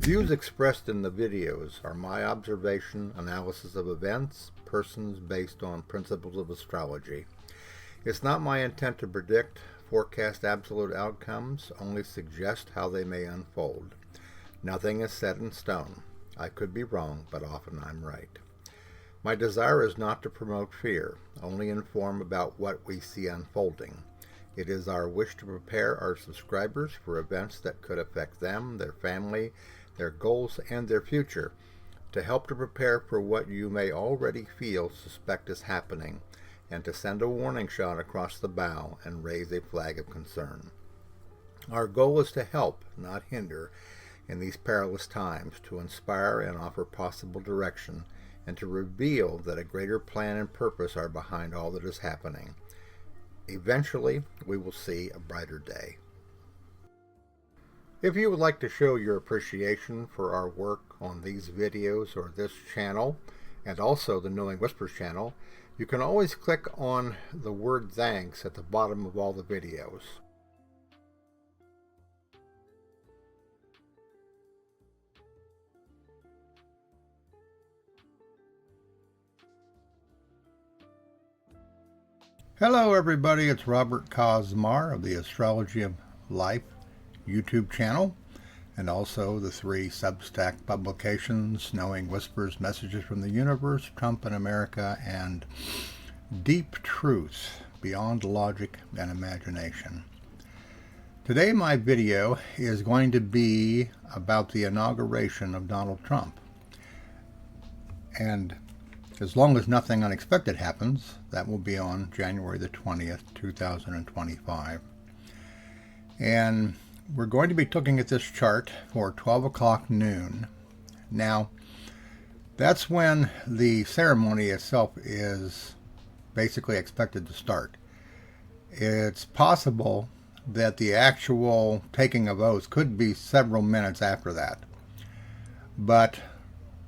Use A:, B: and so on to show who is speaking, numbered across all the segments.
A: Views expressed in the videos are my observation, analysis of events, persons based on principles of astrology. It's not my intent to predict, forecast absolute outcomes, only suggest how they may unfold. Nothing is set in stone. I could be wrong, but often I'm right. My desire is not to promote fear, only inform about what we see unfolding. It is our wish to prepare our subscribers for events that could affect them, their family, their goals, and their future, to help to prepare for what you may already suspect is happening, and to send a warning shot across the bow and raise a flag of concern. Our goal is to help, not hinder, in these perilous times, to inspire and offer possible direction, and to reveal that a greater plan and purpose are behind all that is happening. Eventually, we will see a brighter day. If you would like to show your appreciation for our work on these videos or this channel, and also the Knowing Whispers channel, you can always click on the word thanks at the bottom of all the videos. Hello everybody, it's Robert Cosmar of the Astrology of Life YouTube channel, and also the 3 Substack publications, Knowing Whispers, Messages from the Universe, Trump in America, and Deep Truths, Beyond Logic and Imagination. Today my video is going to be about the inauguration of Donald Trump. And as long as nothing unexpected happens, that will be on January the 20th, 2025. And we're going to be looking at this chart for 12 o'clock noon. Now, that's when the ceremony itself is basically expected to start. It's possible that the actual taking of oaths could be several minutes after that. But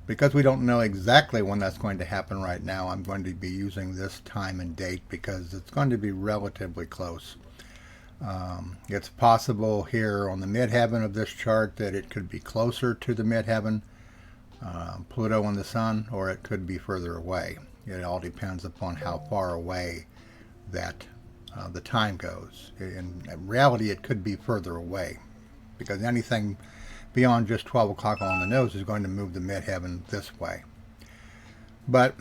A: because we don't know exactly when that's going to happen right now, I'm going to be using this time and date because it's going to be relatively close. It's possible here on the midheaven of this chart that it could be closer to the midheaven, Pluto and the Sun, or it could be further away. It all depends upon how far away that the time goes. In reality, it could be further away because anything beyond just 12 o'clock on the nose is going to move the midheaven this way. But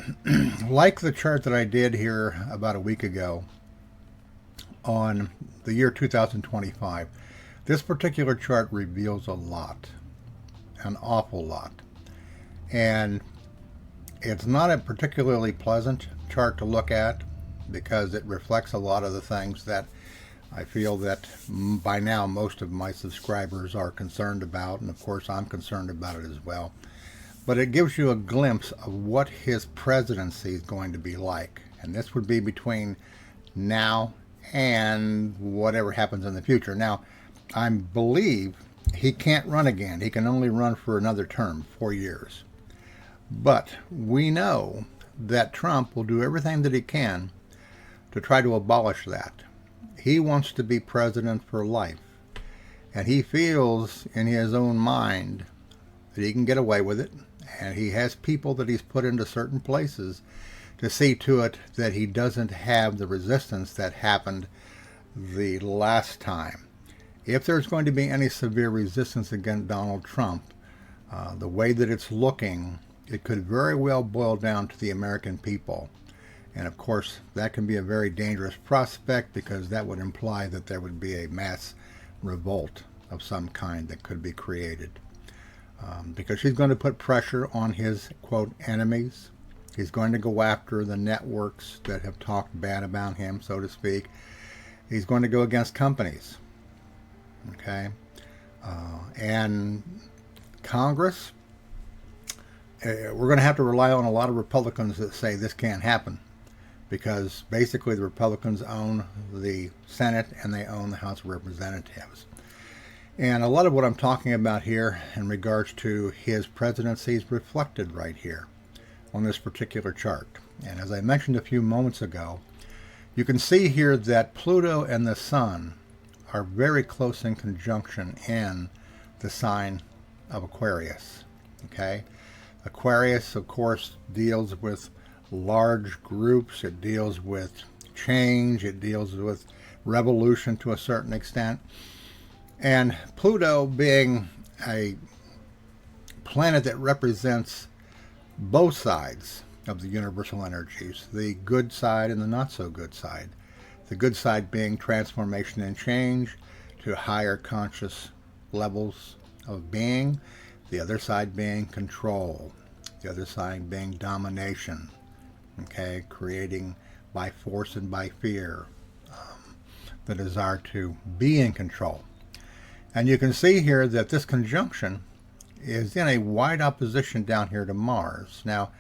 A: like the chart that I did here about a week ago on the year 2025, this particular chart reveals a lot, an awful lot. And it's not a particularly pleasant chart to look at because it reflects a lot of the things that I feel that by now most of my subscribers are concerned about, and of course I'm concerned about it as well. But it gives you a glimpse of what his presidency is going to be like. And this would be between now and whatever happens in the future. Now, I believe he can't run again. He can only run for another term, 4 years. But we know that Trump will do everything that he can to try to abolish that. He wants to be president for life. And he feels in his own mind that he can get away with it. And he has people that he's put into certain places to see to it that he doesn't have the resistance that happened the last time. If there's going to be any severe resistance against Donald Trump, the way that it's looking, it could very well boil down to the American people. And of course, that can be a very dangerous prospect because that would imply that there would be a mass revolt of some kind that could be created. Because he's going to put pressure on his, quote, enemies. He's going to go after the networks that have talked bad about him, so to speak. He's going to go against companies. Okay? And Congress, we're going to have to rely on a lot of Republicans that say this can't happen. Because basically the Republicans own the Senate and they own the House of Representatives. And a lot of what I'm talking about here in regards to his presidency is reflected right here on this particular chart. And as I mentioned a few moments ago, you can see here that Pluto and the Sun are very close in conjunction in the sign of Aquarius. Okay, Aquarius, of course, deals with large groups. It deals with change. It deals with revolution to a certain extent. And Pluto, being a planet that represents both sides of the universal energies, the good side and the not so good side. The good side being transformation and change to higher conscious levels of being, the other side being control, the other side being domination, okay, creating by force and by fear, the desire to be in control. And you can see here that this conjunction is in a wide opposition down here to Mars. Now,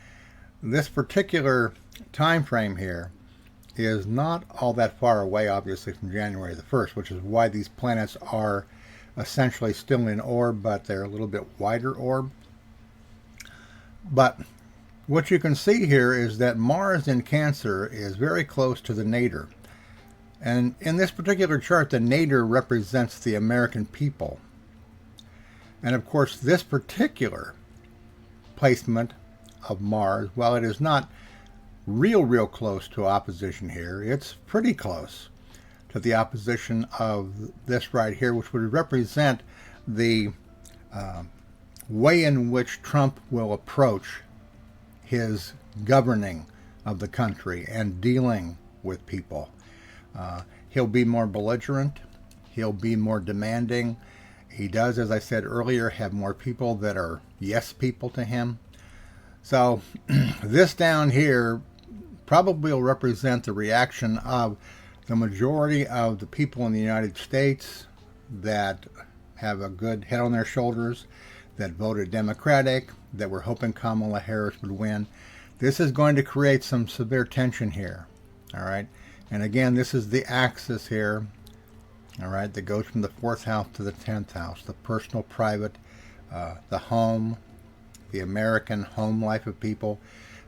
A: this particular time frame here is not all that far away, obviously, from January the 1st, which is why these planets are essentially still in orb, but they're a little bit wider orb. But what you can see here is that Mars in Cancer is very close to the nadir. And in this particular chart, the nadir represents the American people. And of course, this particular placement of Mars, while it is not real close to opposition here, it's pretty close to the opposition of this right here, which would represent the way in which Trump will approach his governing of the country and dealing with people. He'll be more belligerent. He'll be more demanding. He does, as I said earlier, have more people that are yes people to him. So this down here probably will represent the reaction of the majority of the people in the United States that have a good head on their shoulders, that voted Democratic, that were hoping Kamala Harris would win. This is going to create some severe tension here. All right. And again, this is the axis here, all right, that goes from the 4th house to the 10th house, the personal, private, the home, the American home life of people,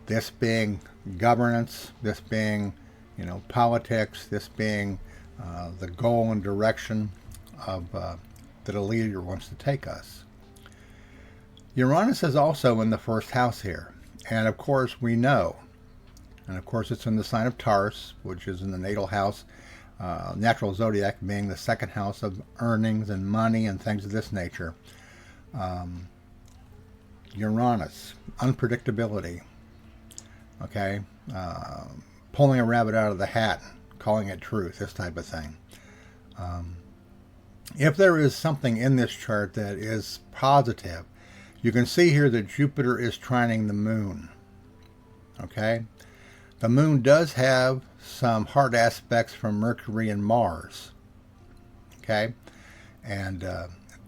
A: this being governance, this being, politics, this being the goal and direction of that a leader wants to take us. Uranus is also in the 1st house here. And of course, we know, and of course it's in the sign of Taurus, which is in the natal house, natural zodiac being the 2nd house of earnings and money and things of this nature. Uranus, unpredictability, okay, pulling a rabbit out of the hat, calling it truth, this type of thing. If there is something in this chart that is positive, you can see here that Jupiter is trining the moon, okay? The moon does have some hard aspects from Mercury and Mars, okay? And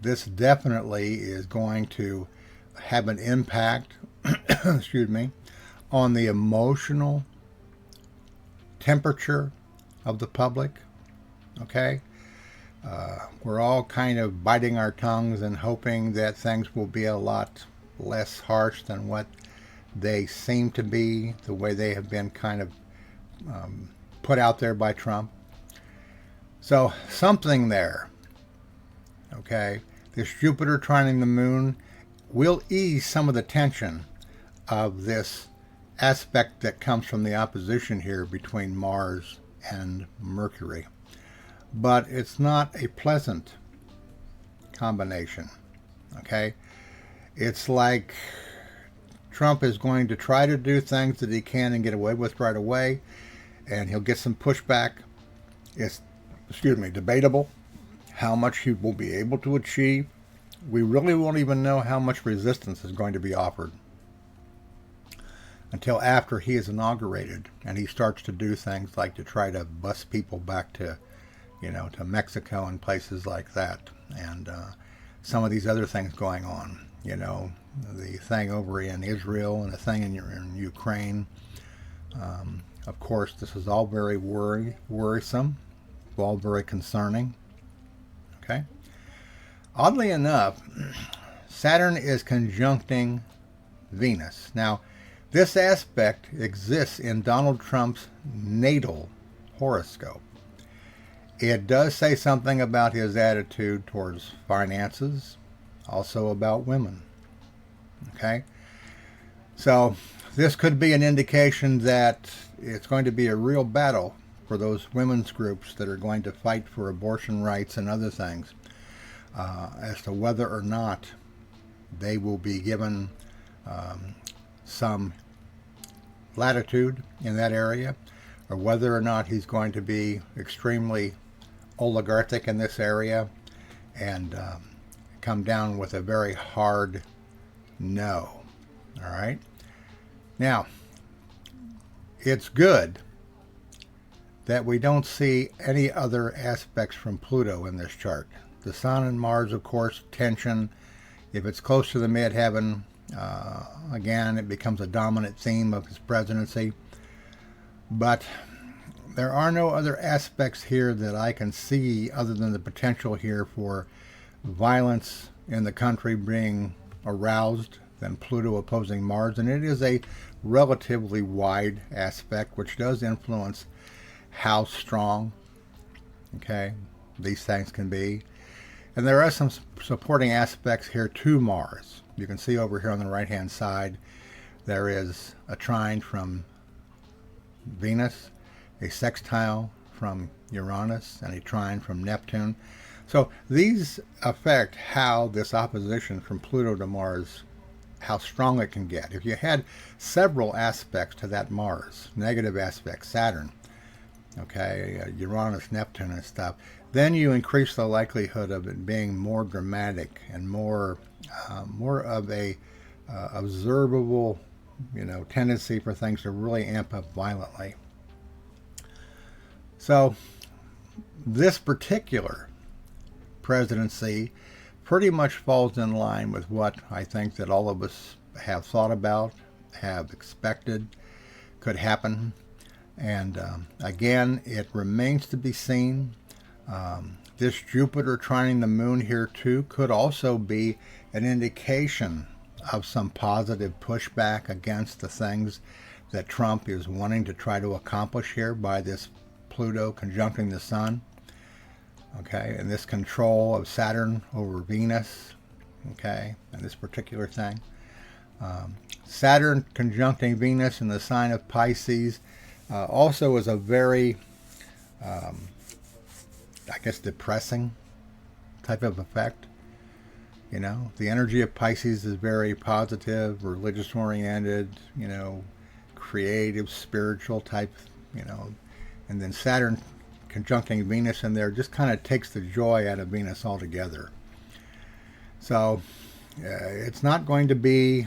A: this definitely is going to have an impact, excuse me, on the emotional temperature of the public, okay? We're all kind of biting our tongues and hoping that things will be a lot less harsh than what they seem to be, the way they have been kind of put out there by Trump. So something there, okay? This Jupiter trining the moon will ease some of the tension of this aspect that comes from the opposition here between Mars and Mercury. But it's not a pleasant combination, okay? It's like Trump is going to try to do things that he can and get away with right away, and he'll get some pushback. It's, debatable how much he will be able to achieve. We really won't even know how much resistance is going to be offered until after he is inaugurated and he starts to do things like to try to bus people back to, to Mexico and places like that. And some of these other things going on, the thing over in Israel and the thing in Ukraine. Of course, this is all very worrisome, all very concerning. Okay. Oddly enough, Saturn is conjuncting Venus. Now, this aspect exists in Donald Trump's natal horoscope. It does say something about his attitude towards finances, also about women. Okay? So this could be an indication that it's going to be a real battle for those women's groups that are going to fight for abortion rights and other things, as to whether or not they will be given some latitude in that area, or whether or not he's going to be extremely oligarchic in this area and come down with a very hard no. All right? Now, it's good that we don't see any other aspects from Pluto in this chart. The Sun and Mars, of course, tension. If it's close to the midheaven, again, it becomes a dominant theme of his presidency. But there are no other aspects here that I can see other than the potential here for violence in the country being aroused than Pluto opposing Mars. And it is a relatively wide aspect, which does influence how strong, okay, these things can be. And there are some supporting aspects here to Mars. You can see over here on the right-hand side, there is a trine from Venus, a sextile from Uranus, and a trine from Neptune. So these affect how this opposition from Pluto to Mars, how strong it can get. If you had several aspects to that Mars, negative aspects, Saturn, okay, Uranus, Neptune and stuff, then you increase the likelihood of it being more dramatic and more of a observable, tendency for things to really amp up violently. So this particular presidency pretty much falls in line with what I think that all of us have thought about, have expected could happen. And again, it remains to be seen. This Jupiter trining the moon here too could also be an indication of some positive pushback against the things that Trump is wanting to try to accomplish here by this Pluto conjuncting the Sun. Okay, and this control of Saturn over Venus, okay, and this particular thing. Saturn conjuncting Venus in the sign of Pisces also is a very, depressing type of effect. The energy of Pisces is very positive, religious oriented, creative, spiritual type, and then Saturn conjuncting Venus in there just kind of takes the joy out of Venus altogether. So it's not going to be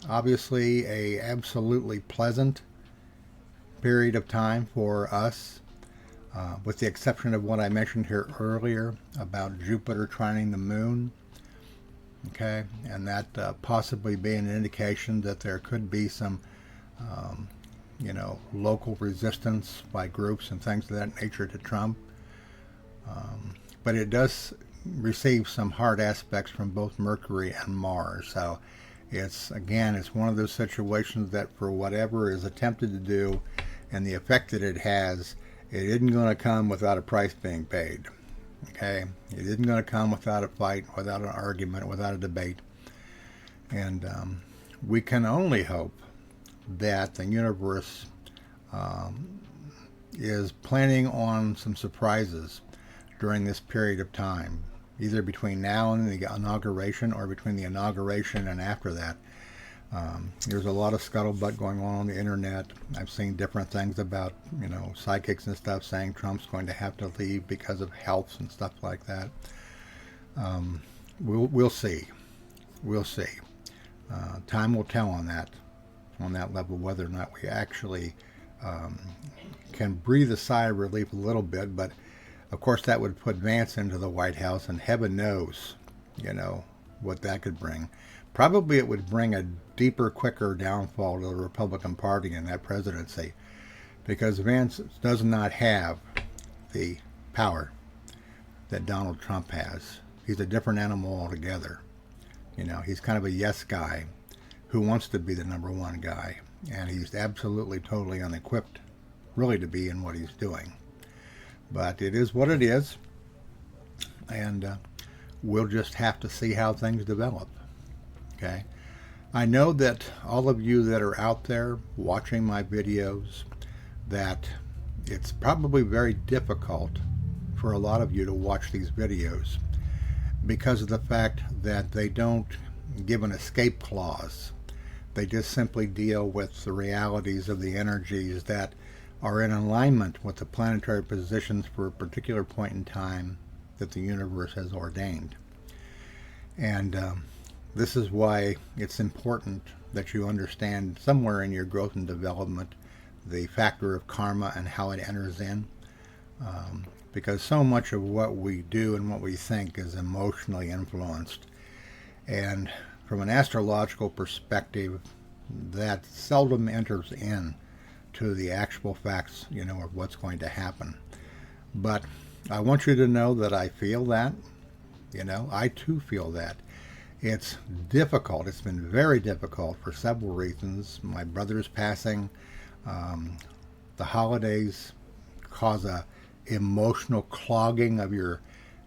A: obviously a absolutely pleasant period of time for us, with the exception of what I mentioned here earlier about Jupiter trining the moon. Okay, and that possibly being an indication that there could be some local resistance by groups and things of that nature to Trump. But it does receive some hard aspects from both Mercury and Mars. So it's one of those situations that for whatever is attempted to do and the effect that it has, it isn't going to come without a price being paid. Okay? It isn't going to come without a fight, without an argument, without a debate. And we can only hope that the universe is planning on some surprises during this period of time, either between now and the inauguration or between the inauguration and after that. There's a lot of scuttlebutt going on the internet. I've seen different things about, psychics and stuff saying Trump's going to have to leave because of health and stuff like that. We'll see. We'll see. Time will tell on that level, whether or not we actually can breathe a sigh of relief a little bit. But of course, that would put Vance into the White House, and heaven knows, what that could bring. Probably it would bring a deeper, quicker downfall to the Republican Party in that presidency, because Vance does not have the power that Donald Trump has. He's a different animal altogether. He's kind of a yes guy who wants to be the number one guy, and he's absolutely, totally unequipped, really, to be in what he's doing. But it is what it is, and we'll just have to see how things develop. Okay? I know that all of you that are out there watching my videos, that it's probably very difficult for a lot of you to watch these videos because of the fact that they don't give an escape clause. They just simply deal with the realities of the energies that are in alignment with the planetary positions for a particular point in time that the universe has ordained. And this is why it's important that you understand somewhere in your growth and development the factor of karma and how it enters in. Because so much of what we do and what we think is emotionally influenced. And from an astrological perspective, that seldom enters in to the actual facts, of what's going to happen. But I want you to know that I feel that. I too feel that. It's difficult. It's been very difficult for several reasons. My brother's passing. The holidays cause a emotional clogging of your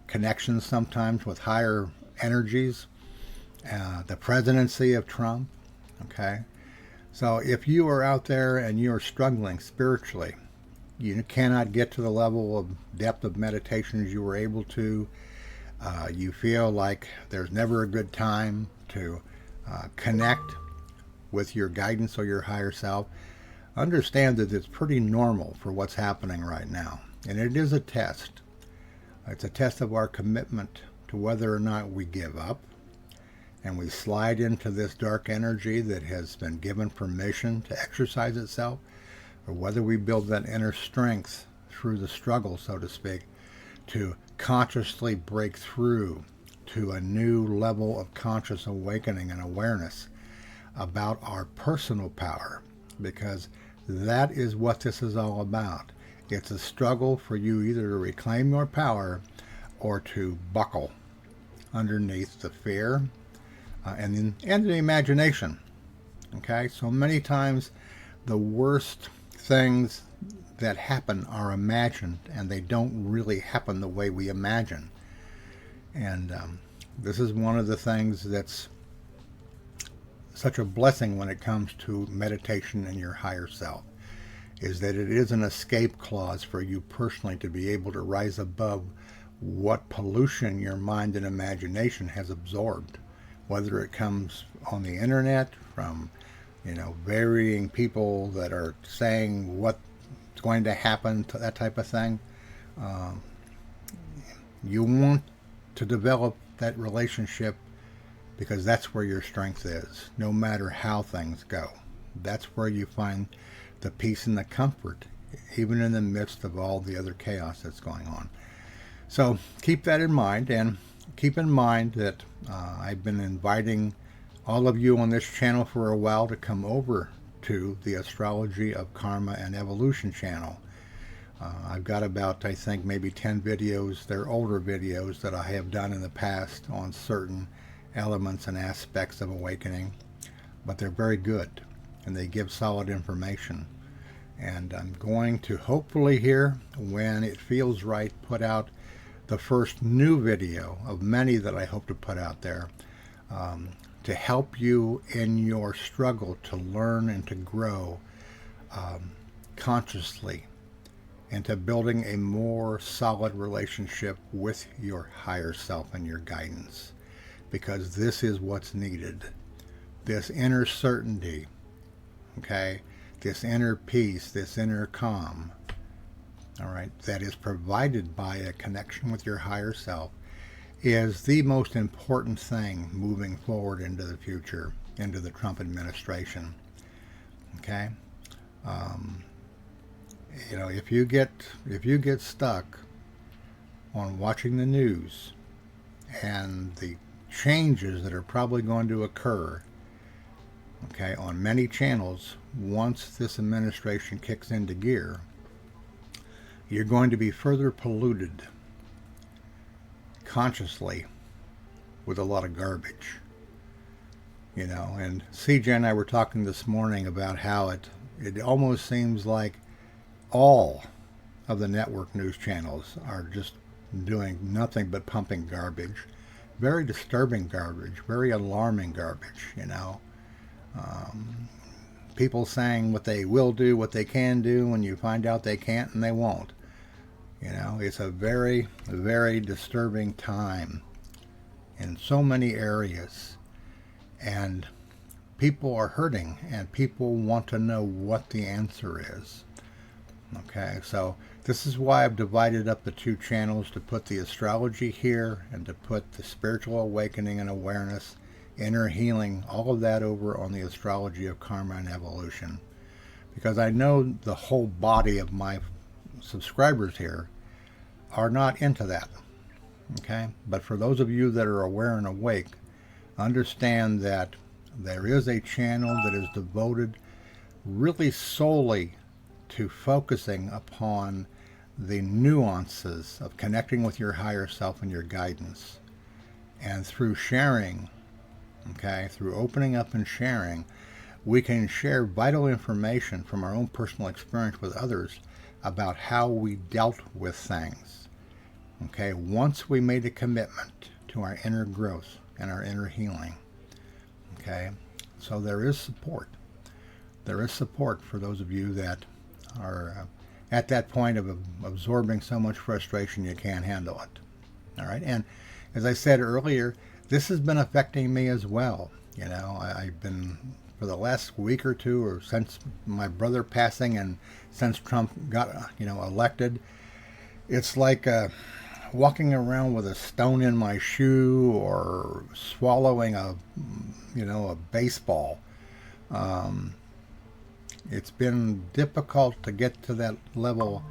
A: connections sometimes with higher energies. The presidency of Trump. Okay. So if you are out there and you're struggling spiritually, you cannot get to the level of depth of meditation as you were able to. You feel like there's never a good time to connect with your guidance or your higher self. Understand that it's pretty normal for what's happening right now. And it is a test. It's a test of our commitment to whether or not we give up and we slide into this dark energy that has been given permission to exercise itself, or whether we build that inner strength through the struggle, so to speak, to consciously break through to a new level of conscious awakening and awareness about our personal power, because that is what this is all about. It's a struggle for you either to reclaim your power or to buckle underneath the fear and the imagination. Okay, so many times the worst things that happen are imagined, and they don't really happen the way we imagine. And this is one of the things that's such a blessing when it comes to meditation and your higher self, is that it is an escape clause for you personally to be able to rise above what pollution your mind and imagination has absorbed, whether it comes on the internet from varying people that are saying what's going to happen, to that type of thing. You want to develop that relationship because that's where your strength is, no matter how things go. That's where you find the peace and the comfort, even in the midst of all the other chaos that's going on. So keep that in mind, and keep in mind that I've been inviting all of you on this channel for a while to come over to the Astrology of Karma and Evolution channel. I've got about, I think, maybe 10 videos. They're older videos that I have done in the past on certain elements and aspects of awakening, but they're very good and they give solid information. And I'm going to hopefully here, when it feels right, put out the first new video of many that I hope to put out there to help you in your struggle to learn and to grow consciously into building a more solid relationship with your higher self and your guidance, because this is what's needed. This inner certainty, okay, this inner peace, this inner calm, all right, that is provided by a connection with your higher self, is the most important thing moving forward into the future, into the Trump administration. Okay, if you get stuck on watching the news and the changes that are probably going to occur, okay, on many channels once this administration kicks into gear, you're going to be further polluted consciously with a lot of garbage. And CJ and I were talking this morning about how it almost seems like all of the network news channels are just doing nothing but pumping garbage, very disturbing garbage, very alarming garbage, you know. Um, People saying what they will do, what they can do, when you find out they can't and they won't. You know, it's a very, very disturbing time in so many areas. And people are hurting and people want to know what the answer is. Okay, so this is why I've divided up the two channels, to put the astrology here and to put the spiritual awakening and awareness, inner healing, all of that over on the astrology of karma and evolution. Because I know the whole body of my subscribers here are not into that. Okay, but for those of you that are aware and awake, understand that there is a channel that is devoted really solely to focusing upon the nuances of connecting with your higher self and your guidance. And through sharing, okay, through opening up and sharing, we can share vital information from our own personal experience with others about how we dealt with things. Okay, once we made a commitment to our inner growth and our inner healing. Okay, so there is support. There is support for those of you that are at that point of absorbing so much frustration you can't handle it. All right, and as I said earlier, this has been affecting me as well. You know, I've been, for the last week or two, or since my brother passing and since Trump got, elected, it's like walking around with a stone in my shoe or swallowing a baseball. It's been difficult to get to that level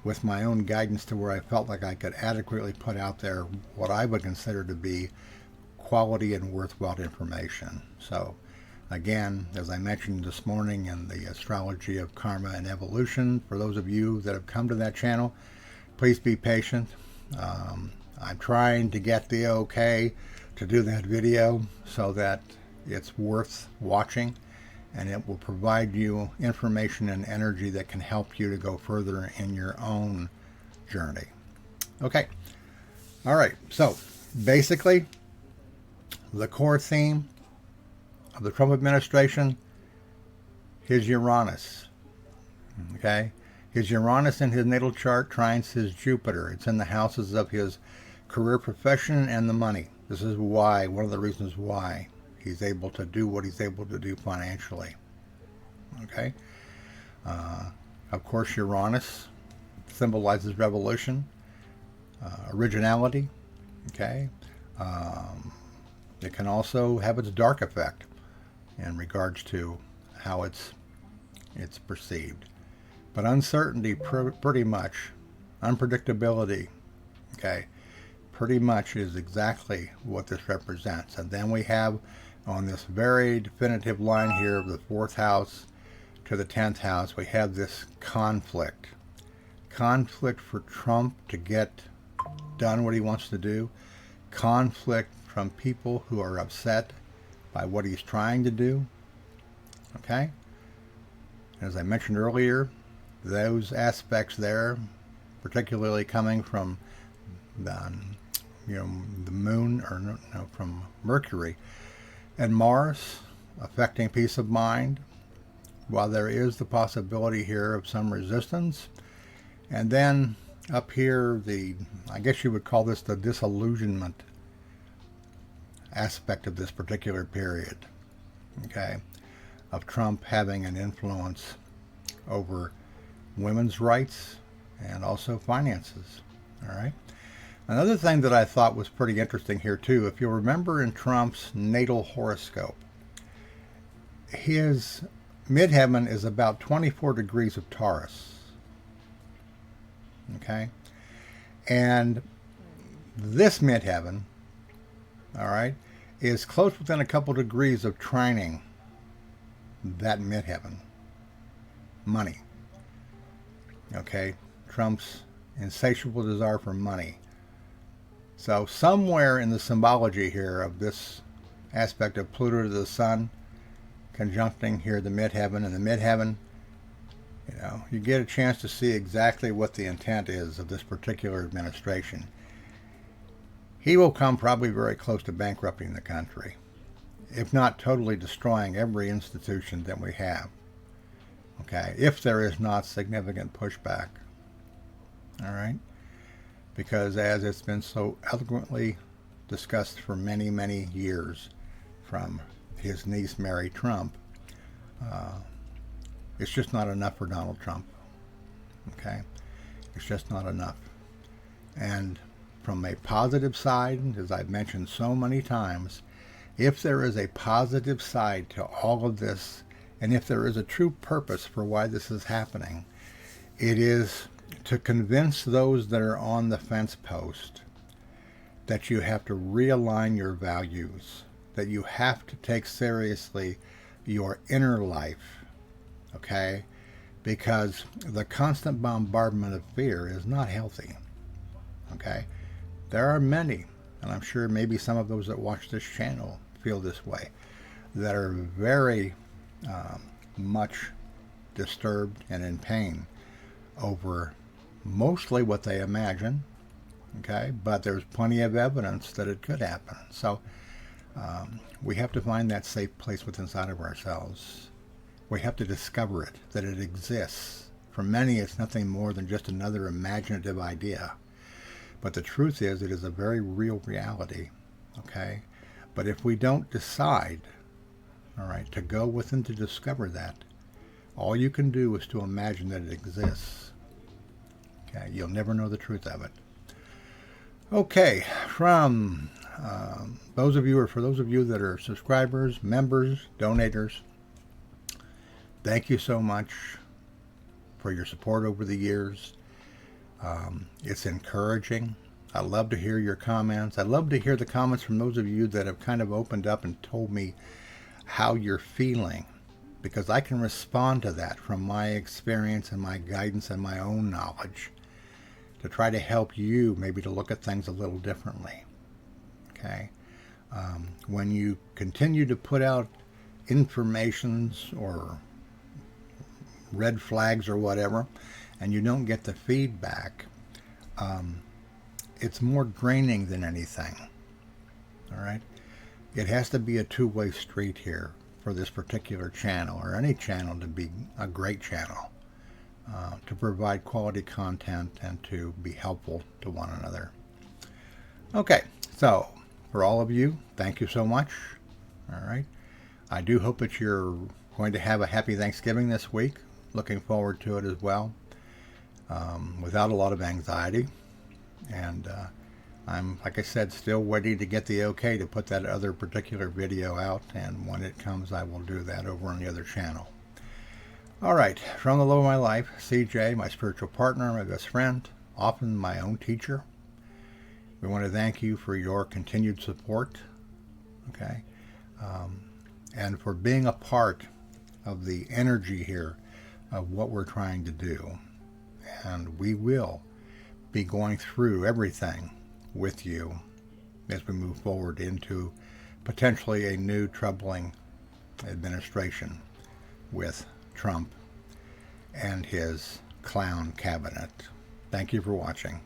A: with my own guidance to where I felt like I could adequately put out there what I would consider to be quality and worthwhile information. So again, as I mentioned this morning in the astrology of karma and evolution, for those of you that have come to that channel, please be patient. I'm trying to get the okay to do that video so that it's worth watching, and it will provide you information and energy that can help you to go further in your own journey. Okay. All right. So basically, the core theme of the Trump administration is Uranus. Okay. His Uranus in his natal chart trines his Jupiter. It's in the houses of his career, profession, and the money. This is why, one of the reasons why he's able to do what he's able to do financially. Okay. Of course, Uranus symbolizes revolution, originality. Okay. It can also have its dark effect in regards to how it's perceived. But uncertainty, pretty much, unpredictability, okay, pretty much is exactly what this represents. And then we have on this very definitive line here of the 4th house to the 10th house, we have this conflict. Conflict for Trump to get done what he wants to do. Conflict from people who are upset by what he's trying to do. Okay? As I mentioned earlier, those aspects there, particularly coming from the moon, or no, from Mercury and Mars, affecting peace of mind, while there is the possibility here of some resistance. And then up here, I guess you would call this the disillusionment aspect of this particular period, okay, of Trump having an influence over women's rights and also finances. All right. Another thing that I thought was pretty interesting here too, if you'll remember in Trump's natal horoscope, his midheaven is about 24 degrees of Taurus. Okay. And this midheaven, all right, is close within a couple degrees of trining that midheaven. Money. Okay, Trump's insatiable desire for money. So somewhere in the symbology here of this aspect of Pluto to the Sun, conjuncting here the midheaven, and the midheaven, you get a chance to see exactly what the intent is of this particular administration. he will come probably very close to bankrupting the country, if not totally destroying every institution that we have. Okay, if there is not significant pushback. All right, because as it's been so eloquently discussed for many, many years from his niece Mary Trump, it's just not enough for Donald Trump. Okay, it's just not enough. And from a positive side, as I've mentioned so many times, if there is a positive side to all of this, and if there is a true purpose for why this is happening, it is to convince those that are on the fence post that you have to realign your values, that you have to take seriously your inner life, okay? Because the constant bombardment of fear is not healthy, okay? There are many, and I'm sure maybe some of those that watch this channel feel this way, that are very much disturbed and in pain over mostly what they imagine, okay? But there's plenty of evidence that it could happen. So we have to find that safe place within inside of ourselves. We have to discover it, that it exists. For many, it's nothing more than just another imaginative idea. But the truth is, it is a very real reality, okay? But if we don't decide, all right, to go within to discover that, all you can do is to imagine that it exists. Okay, you'll never know the truth of it. Okay, from those of you, or for those of you that are subscribers, members, donators, thank you so much for your support over the years. It's encouraging. I love to hear your comments. I love to hear the comments from those of you that have kind of opened up and told me how you're feeling, because I can respond to that from my experience and my guidance and my own knowledge to try to help you maybe to look at things a little differently. Okay? When you continue to put out informations or red flags or whatever, and you don't get the feedback, it's more draining than anything. All right? It has to be a two-way street here for this particular channel, or any channel, to be a great channel, to provide quality content and to be helpful to one another. Okay, so for all of you, thank you so much. All right. I do hope that you're going to have a happy Thanksgiving this week. Looking forward to it as well, without a lot of anxiety. And I'm, like I said, still waiting to get the okay to put that other particular video out, and when it comes, I will do that over on the other channel. All right, from the low of my life, CJ, my spiritual partner, my best friend, often my own teacher, we want to thank you for your continued support, okay, and for being a part of the energy here of what we're trying to do. And we will be going through everything with you as we move forward into potentially a new troubling administration with Trump and his clown cabinet. Thank you for watching.